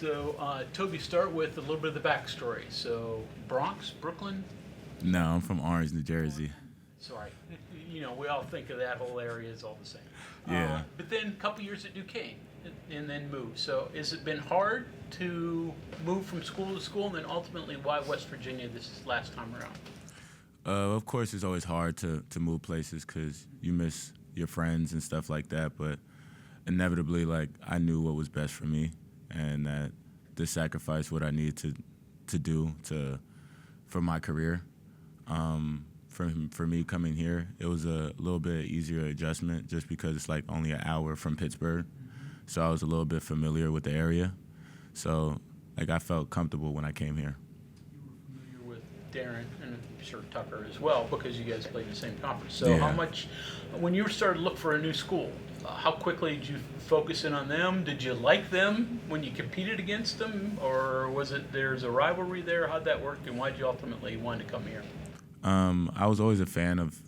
So, Toby, start with a little bit of the backstory. So, Bronx, Brooklyn? No, I'm from Orange, New Jersey. Sorry. We all think of that whole area as all the same. Yeah. But then a couple years at Duquesne and then moved. So, has it been hard to move from school to school? And then ultimately, why West Virginia this last time around? Of course, it's always hard to move places because you miss your friends and stuff like that. But inevitably, I knew what was best for me, and that to sacrifice what I needed to do for my career. For me coming here, it was a little bit easier adjustment just because it's only an hour from Pittsburgh, so I was a little bit familiar with the area. So I felt comfortable when I came here. You were familiar with Darren and I'm sure Tucker as well because you guys played the same conference. So Yeah. how much, when you started to look for a new school, how quickly did you focus in on them? Did you like them when you competed against them, or was it there's a rivalry there? How'd that work, and why did you ultimately want to come here? I was always a fan of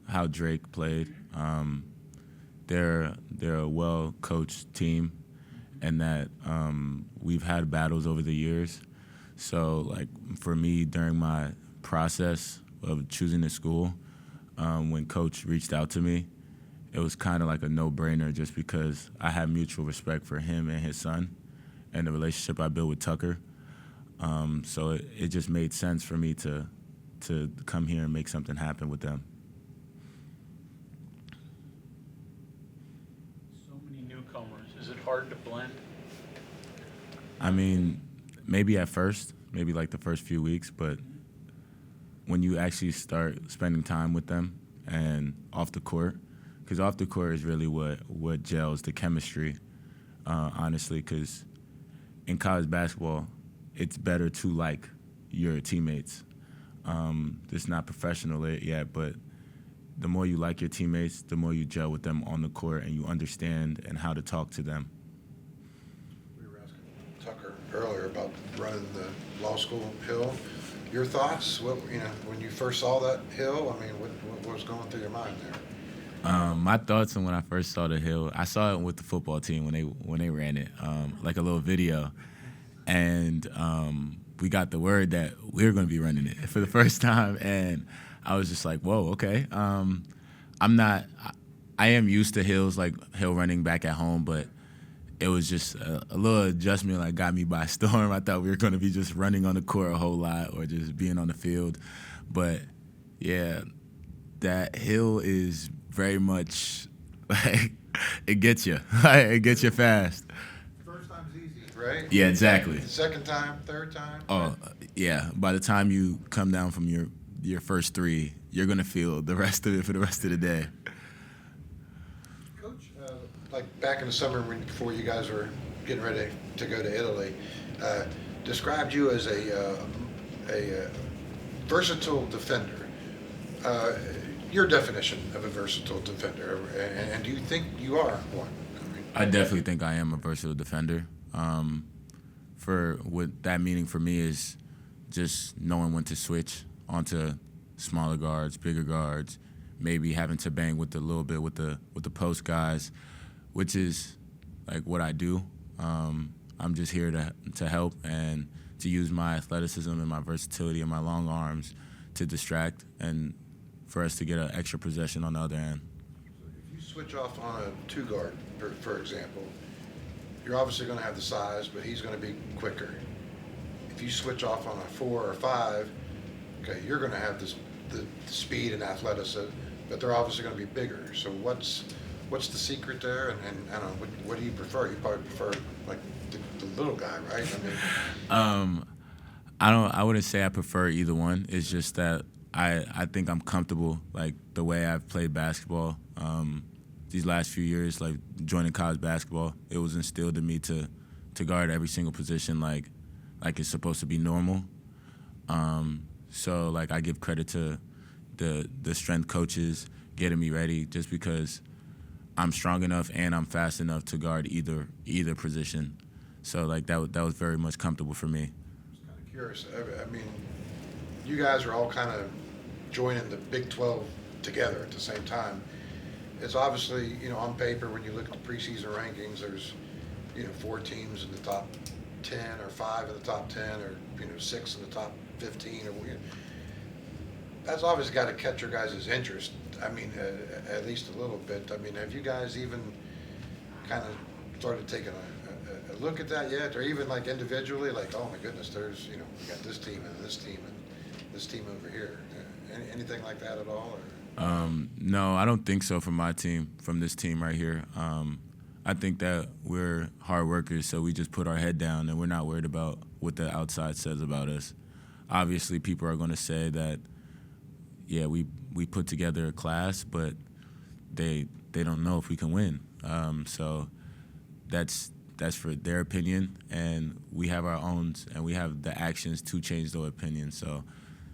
how Drake played. They're a well-coached team, and that we've had battles over the years. So, for me, during my process of choosing a school, when Coach reached out to me, it was kind of like a no-brainer just because I had mutual respect for him and his son and the relationship I built with Tucker. So it just made sense for me to come here and make something happen with them. So many newcomers. Is it hard to blend? I mean, maybe at first, maybe the first few weeks, but when you actually start spending time with them and off the court, because off the court is really what gels the chemistry, honestly, because in college basketball, it's better to like your teammates. It's not professional yet, but the more you like your teammates, the more you gel with them on the court and you understand and how to talk to them. We were asking Tucker earlier about running the law school hill. Your thoughts? When you first saw that hill, what was going through your mind there? My thoughts on when I first saw the hill, I saw it with the football team when they ran it, like a little video, and we got the word that we were going to be running it for the first time, and I was just like, whoa, okay. I am used to hills, hill running back at home, but it was just a little adjustment got me by storm. I thought we were going to be just running on the court a whole lot or just being on the field, but yeah, that hill is very much it gets you. It gets you fast. First time's easy, right? Yeah, exactly. Second time, third time? Oh, yeah. By the time you come down from your first three, you're going to feel the rest of it for the rest of the day. Coach, back in the summer before you guys were getting ready to go to Italy, described you as a versatile defender. Your definition of a versatile defender, and do you think you are one? I definitely think I am a versatile defender. For what that meaning for me is just knowing when to switch onto smaller guards, bigger guards, maybe having to bang with a little bit with the post guys, which is what I do. I'm just here to help and to use my athleticism and my versatility and my long arms to distract and for us to get an extra possession on the other end. So if you switch off on a two guard, for example, you're obviously going to have the size, but he's going to be quicker. If you switch off on a 4 or 5, okay, you're going to have the speed and athleticism, but they're obviously going to be bigger. So what's the secret there? And I don't know, what do you prefer? You probably prefer the little guy, right? I wouldn't say I prefer either one. It's just that I think I'm comfortable the way I've played basketball. These last few years, joining college basketball, it was instilled in me to guard every single position like it's supposed to be normal. So I give credit to the strength coaches getting me ready just because I'm strong enough and I'm fast enough to guard either position. So that was very much comfortable for me. I was kind of curious. You guys are all kind of joining the Big 12 together at the same time. It's obviously, on paper, when you look at the preseason rankings, there's, 4 teams in the top 10 or 5 in the top 10 or 6 in the top 15 or that's obviously got to catch your guys' interest. I mean, at least a little bit. I mean, have you guys even kind of started taking a look at that yet, or even like individually, like, oh my goodness, there's we got this team and this team and this team over here. Anything like that at all? Or? No, I don't think so from my team, from this team right here. I think that we're hard workers, so we just put our head down and we're not worried about what the outside says about us. Obviously, people are going to say that, yeah, we put together a class, but they don't know if we can win. So that's for their opinion, and we have our own, and we have the actions to change their opinion. So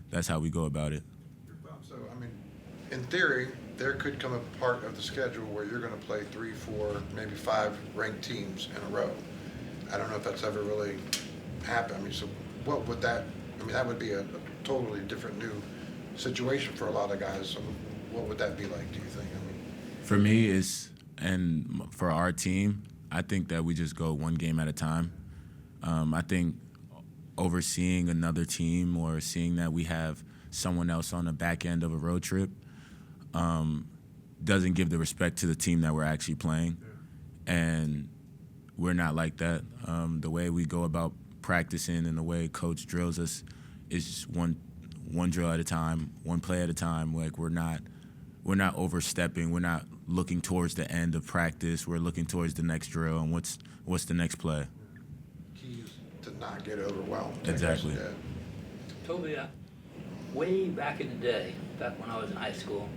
that's how we go about it. So, I mean, in theory, there could come a part of the schedule where you're going to play 3, 4, maybe 5 ranked teams in a row. I don't know if that's ever really happened. I mean, so what would that? I mean, that would be a totally different new situation for a lot of guys. So what would that be like, do you think? I mean, for me, and for our team, I think that we just go one game at a time. I think overseeing another team or seeing that we have someone else on the back end of a road trip doesn't give the respect to the team that we're actually playing. And we're not like that. The way we go about practicing and the way coach drills us is just one drill at a time, one play at a time. Like we're not overstepping. We're not looking towards the end of practice. We're looking towards the next drill and what's the next play. Keys to not get overwhelmed. Exactly. Yeah. Toby, way back in the day, back when I was in high school,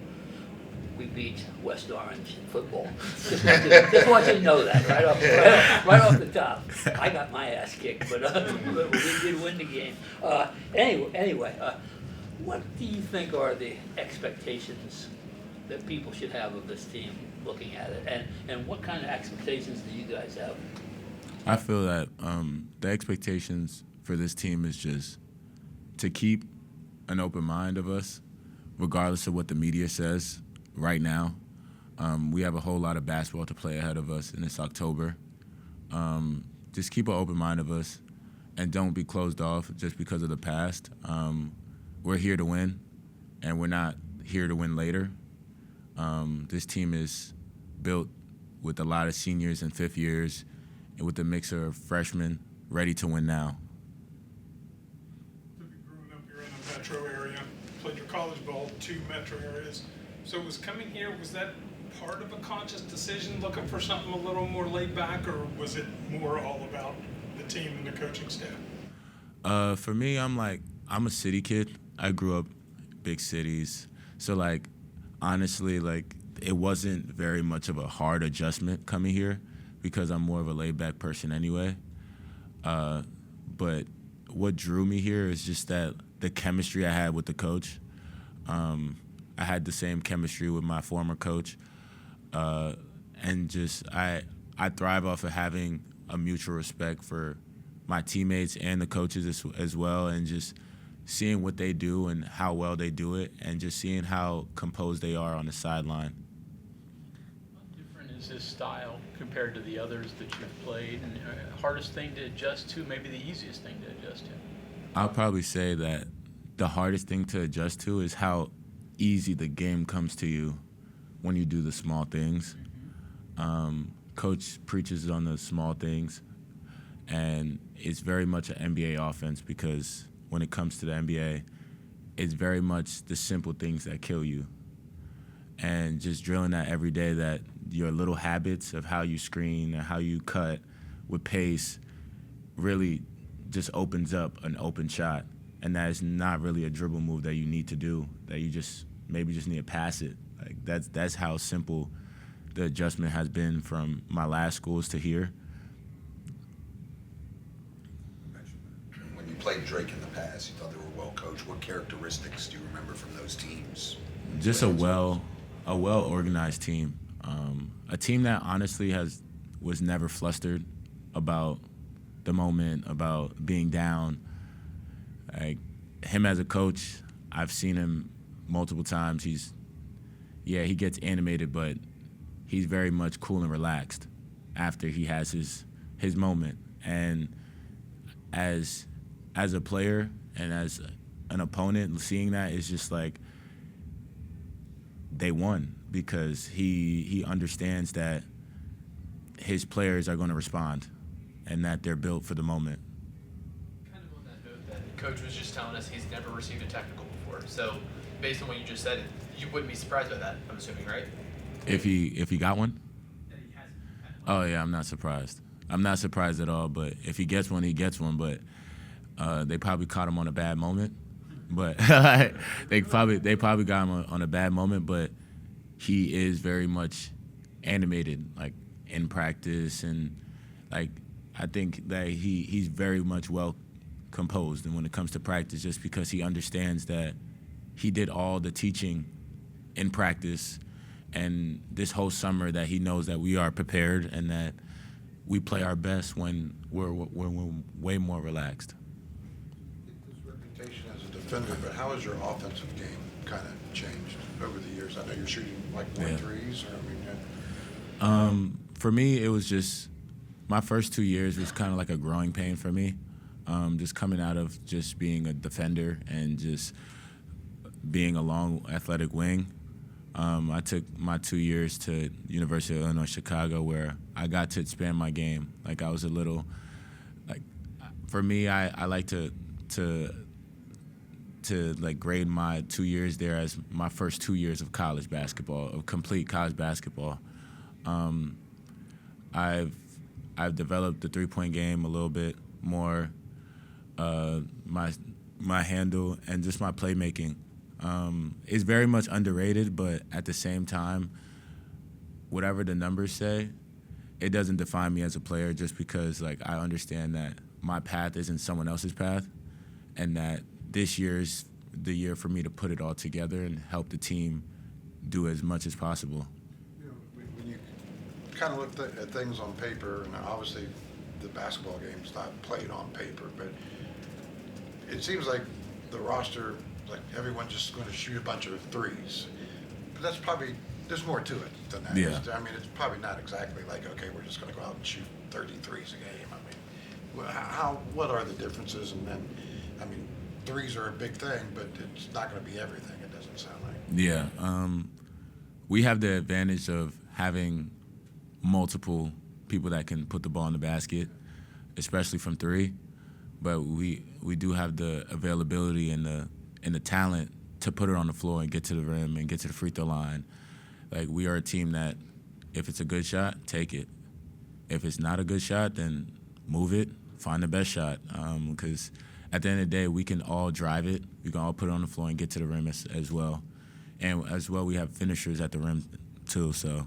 we beat West Orange in football. Just want you to know that right off the top. I got my ass kicked, but we did win the game. Anyway, what do you think are the expectations that people should have of this team looking at it? And what kind of expectations do you guys have? I feel that the expectations for this team is just to keep an open mind of us, regardless of what the media says right now. We have a whole lot of basketball to play ahead of us, and it's October. Just keep an open mind of us and don't be closed off just because of the past. We're here to win, and we're not here to win later. This team is built with a lot of seniors and fifth years and with a mixer of freshmen ready to win now. Growing up, you're in a metro area, played your college ball, 2 metro areas. So was coming here, was that part of a conscious decision, looking for something a little more laid back, or was it more all about the team and the coaching staff? For me, I'm a city kid. I grew up big cities. So honestly, it wasn't very much of a hard adjustment coming here because I'm more of a laid back person anyway. But what drew me here is just that the chemistry I had with the coach. I had the same chemistry with my former coach. And just I thrive off of having a mutual respect for my teammates and the coaches as well, and just seeing what they do and how well they do it, and just seeing how composed they are on the sideline. How different is his style compared to the others that you've played? And hardest thing to adjust to, maybe the easiest thing to adjust to? I'll probably say that the hardest thing to adjust to is how easy the game comes to you when you do the small things. Coach preaches on the small things, and it's very much an NBA offense because when it comes to the NBA, it's very much the simple things that kill you. And just drilling that every day, that your little habits of how you screen and how you cut with pace really just opens up an open shot. And that is not really a dribble move that you need to do, that you just maybe just need to pass it. That's how simple the adjustment has been from my last schools to here. When you played Drake in the past, you thought they were well coached. What characteristics do you remember from those teams? Just a well organized team. A team that honestly was never flustered about the moment, about being down. Him as a coach, I've seen him multiple times. He gets animated, but he's very much cool and relaxed after he has his moment. And as a player and as an opponent, seeing that is just like they won because he understands that his players are going to respond and that they're built for the moment. Kind of on that note, that coach was just telling us he's never received a technical before. So, based on what you just said, you wouldn't be surprised by that, I'm assuming, right? If he got one? That he hasn't had one. Oh yeah, I'm not surprised. I'm not surprised at all. But if he gets one, he gets one. But they probably caught him on a bad moment. But they probably got him on a bad moment. But he is very much animated, like in practice, and like I think that he's very much well composed. And when it comes to practice, just because he understands that he did all the teaching in practice, and this whole summer that he knows that we are prepared and that we play our best when we're way more relaxed. His reputation as a defender, but how has your offensive game kind of changed over the years? I know you're shooting like more threes, or For me, it was just my first 2 years was kind of like a growing pain for me, just coming out of just being a defender and just being a long athletic wing. I took my 2 years to University of Illinois Chicago, where I got to expand my game. Like I was a little, like for me, I like to like grade my 2 years there as my first 2 years of college basketball, of complete college basketball. I've developed the 3-point game a little bit more, my handle and just my playmaking. It's very much underrated, but at the same time, whatever the numbers say, it doesn't define me as a player, just because like I understand that my path isn't someone else's path, and that this year's the year for me to put it all together and help the team do as much as possible. you know, when you kind of look at things on paper, and obviously the basketball game's not played on paper, but it seems like the roster, like everyone's just going to shoot a bunch of threes. But that's probably, there's more to it than that. Yeah. I mean, it's probably not exactly like, okay, we're just going to go out and shoot 30 threes a game. I mean, what are the differences? And then, I mean, threes are a big thing, but it's not going to be everything, it doesn't sound like. Yeah, we have the advantage of having multiple people that can put the ball in the basket, especially from three. But we do have the availability and the talent to put it on the floor and get to the rim and get to the free throw line. Like, we are a team that if it's a good shot, take it. If it's not a good shot, then move it, find the best shot. Because at the end of the day, we can all drive it. We can all put it on the floor and get to the rim as well. And as well, we have finishers at the rim too. So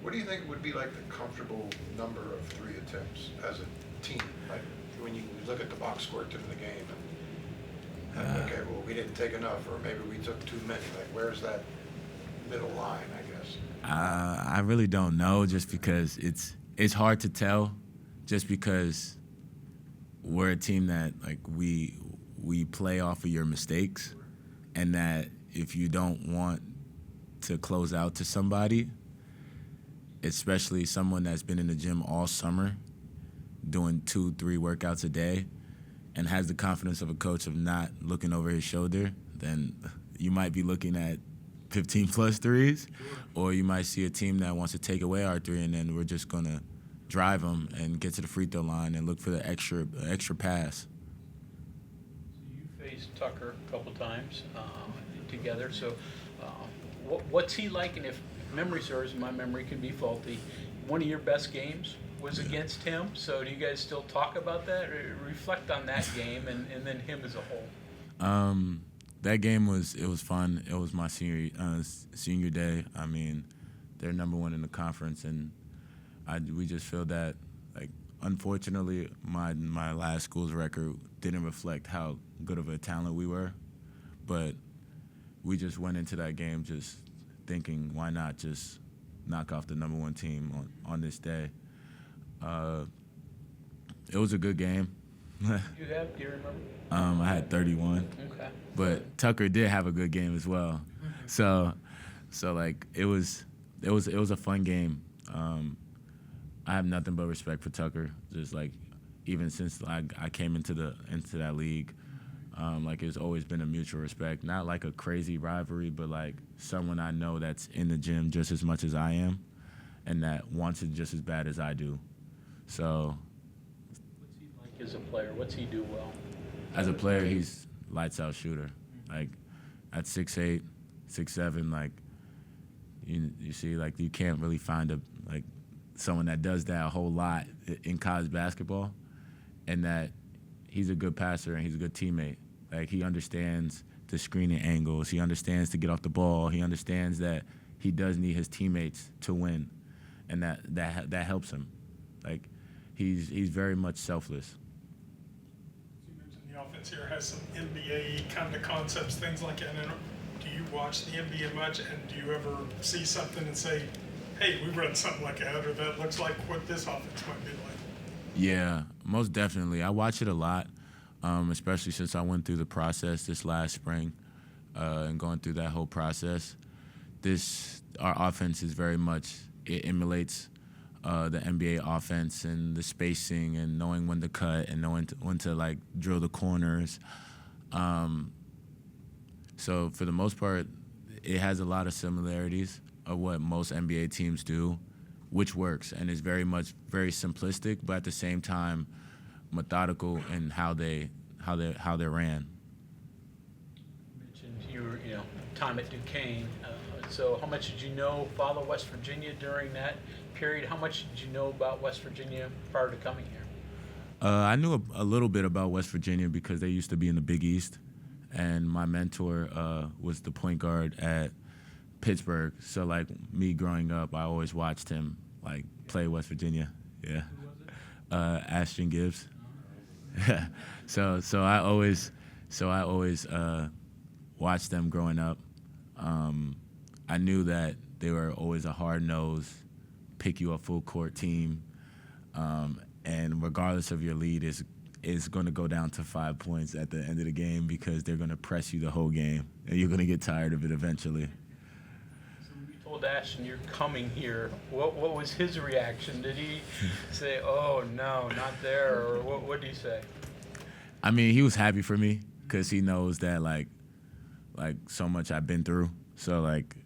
What do you think would be like the comfortable number of three attempts as a team? Like when you look at the box score at the end of the game and okay, well, we didn't take enough, or maybe we took too many. Like, where's that middle line, I guess? I really don't know, just because it's hard to tell, just because we're a team that, like, we play off of your mistakes, and that if you don't want to close out to somebody, especially someone that's been in the gym all summer doing 2-3 workouts a day and has the confidence of a coach of not looking over his shoulder, then you might be looking at 15-plus threes, or you might see a team that wants to take away our three, and then we're just going to drive them and get to the free throw line and look for the extra pass. So you faced Tucker a couple times together. So what's he like? And if memory serves, my memory can be faulty, one of your best games was against him. So do you guys still talk about that, or reflect on that game and then him as a whole? That game was fun. It was my senior day. I mean, they're number one in the conference, and we just feel that, like, unfortunately, my last school's record didn't reflect how good of a talent we were, but we just went into that game just thinking, why not just knock off the number one team on this day. It was a good game. Do you remember? I had 31. Okay. But Tucker did have a good game as well. So like, it was a fun game. I have nothing but respect for Tucker. Just like, even since I came into that league. Like it's always been a mutual respect, not like a crazy rivalry, but like someone I know that's in the gym just as much as I am, and that wants it just as bad as I do. So, What's he like as a player? What's he do well? as a player, he's lights out shooter. Like at 6'8", 6'7", like you see, like you can't really find someone that does that a whole lot in college basketball, and that he's a good passer and he's a good teammate. Like he understands the screening angles. He understands to get off the ball. He understands that he does need his teammates to win, and that helps him. Like he's very much selfless. You mentioned the offense here has some NBA kind of concepts, things like that. And do you watch the NBA much, and do you ever see something and say, hey, we run something like that, or that looks like what this offense might be like? Yeah, most definitely. I watch it a lot, especially since I went through the process this last spring and going through that whole process. Our offense is very much, it emulates the NBA offense and the spacing and knowing when to cut and knowing when to like drill the corners. So for the most part, it has a lot of similarities of what most NBA teams do, which works and is very simplistic, but at the same time methodical in how they're ran. You mentioned your time at Duquesne. So how much did you follow West Virginia during that period? How much did you know about West Virginia prior to coming here? I knew a little bit about West Virginia because they used to be in the Big East, and my mentor was the point guard at Pittsburgh. So like me growing up, I always watched him like play West Virginia. Yeah. Who was it? Ashton Gibbs. so I always watched them growing up. I knew that they were always a hard-nosed, pick-you-up full-court team, and regardless of your lead, is going to go down to 5 points at the end of the game because they're going to press you the whole game, and you're going to get tired of it eventually. So when you told Ashton you're coming here, what was his reaction? Did he say, "Oh no, not there," or what did he say? I mean, he was happy for me because he knows that like so much I've been through. So like,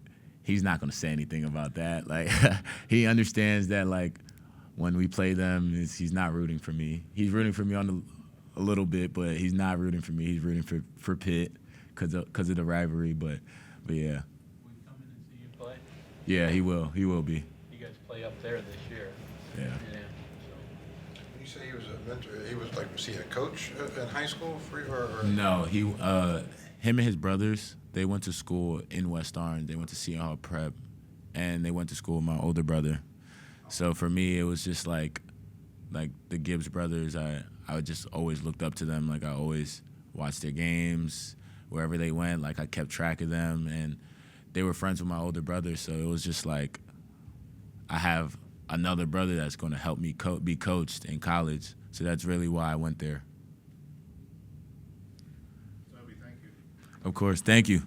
he's not gonna say anything about that. Like, he understands that like when we play them, he's not rooting for me. He's rooting for me a little bit, but he's not rooting for me. He's rooting for Pitt because of the rivalry. But yeah. Will he come in and see you play? Yeah, he will. He will be. You guys play up there this year. Yeah. Yeah. When you say he was a mentor, he was like, was he a coach in high school for you? Or? No, him and his brothers, they went to school in West Orange. They went to Seton Hall Prep, and they went to school with my older brother. So for me, it was just like the Gibbs brothers. I just always looked up to them. Like I always watched their games wherever they went. Like I kept track of them, and they were friends with my older brother. So it was just like I have another brother that's going to help me be coached in college. So that's really why I went there. Toby, thank you. Of course, thank you.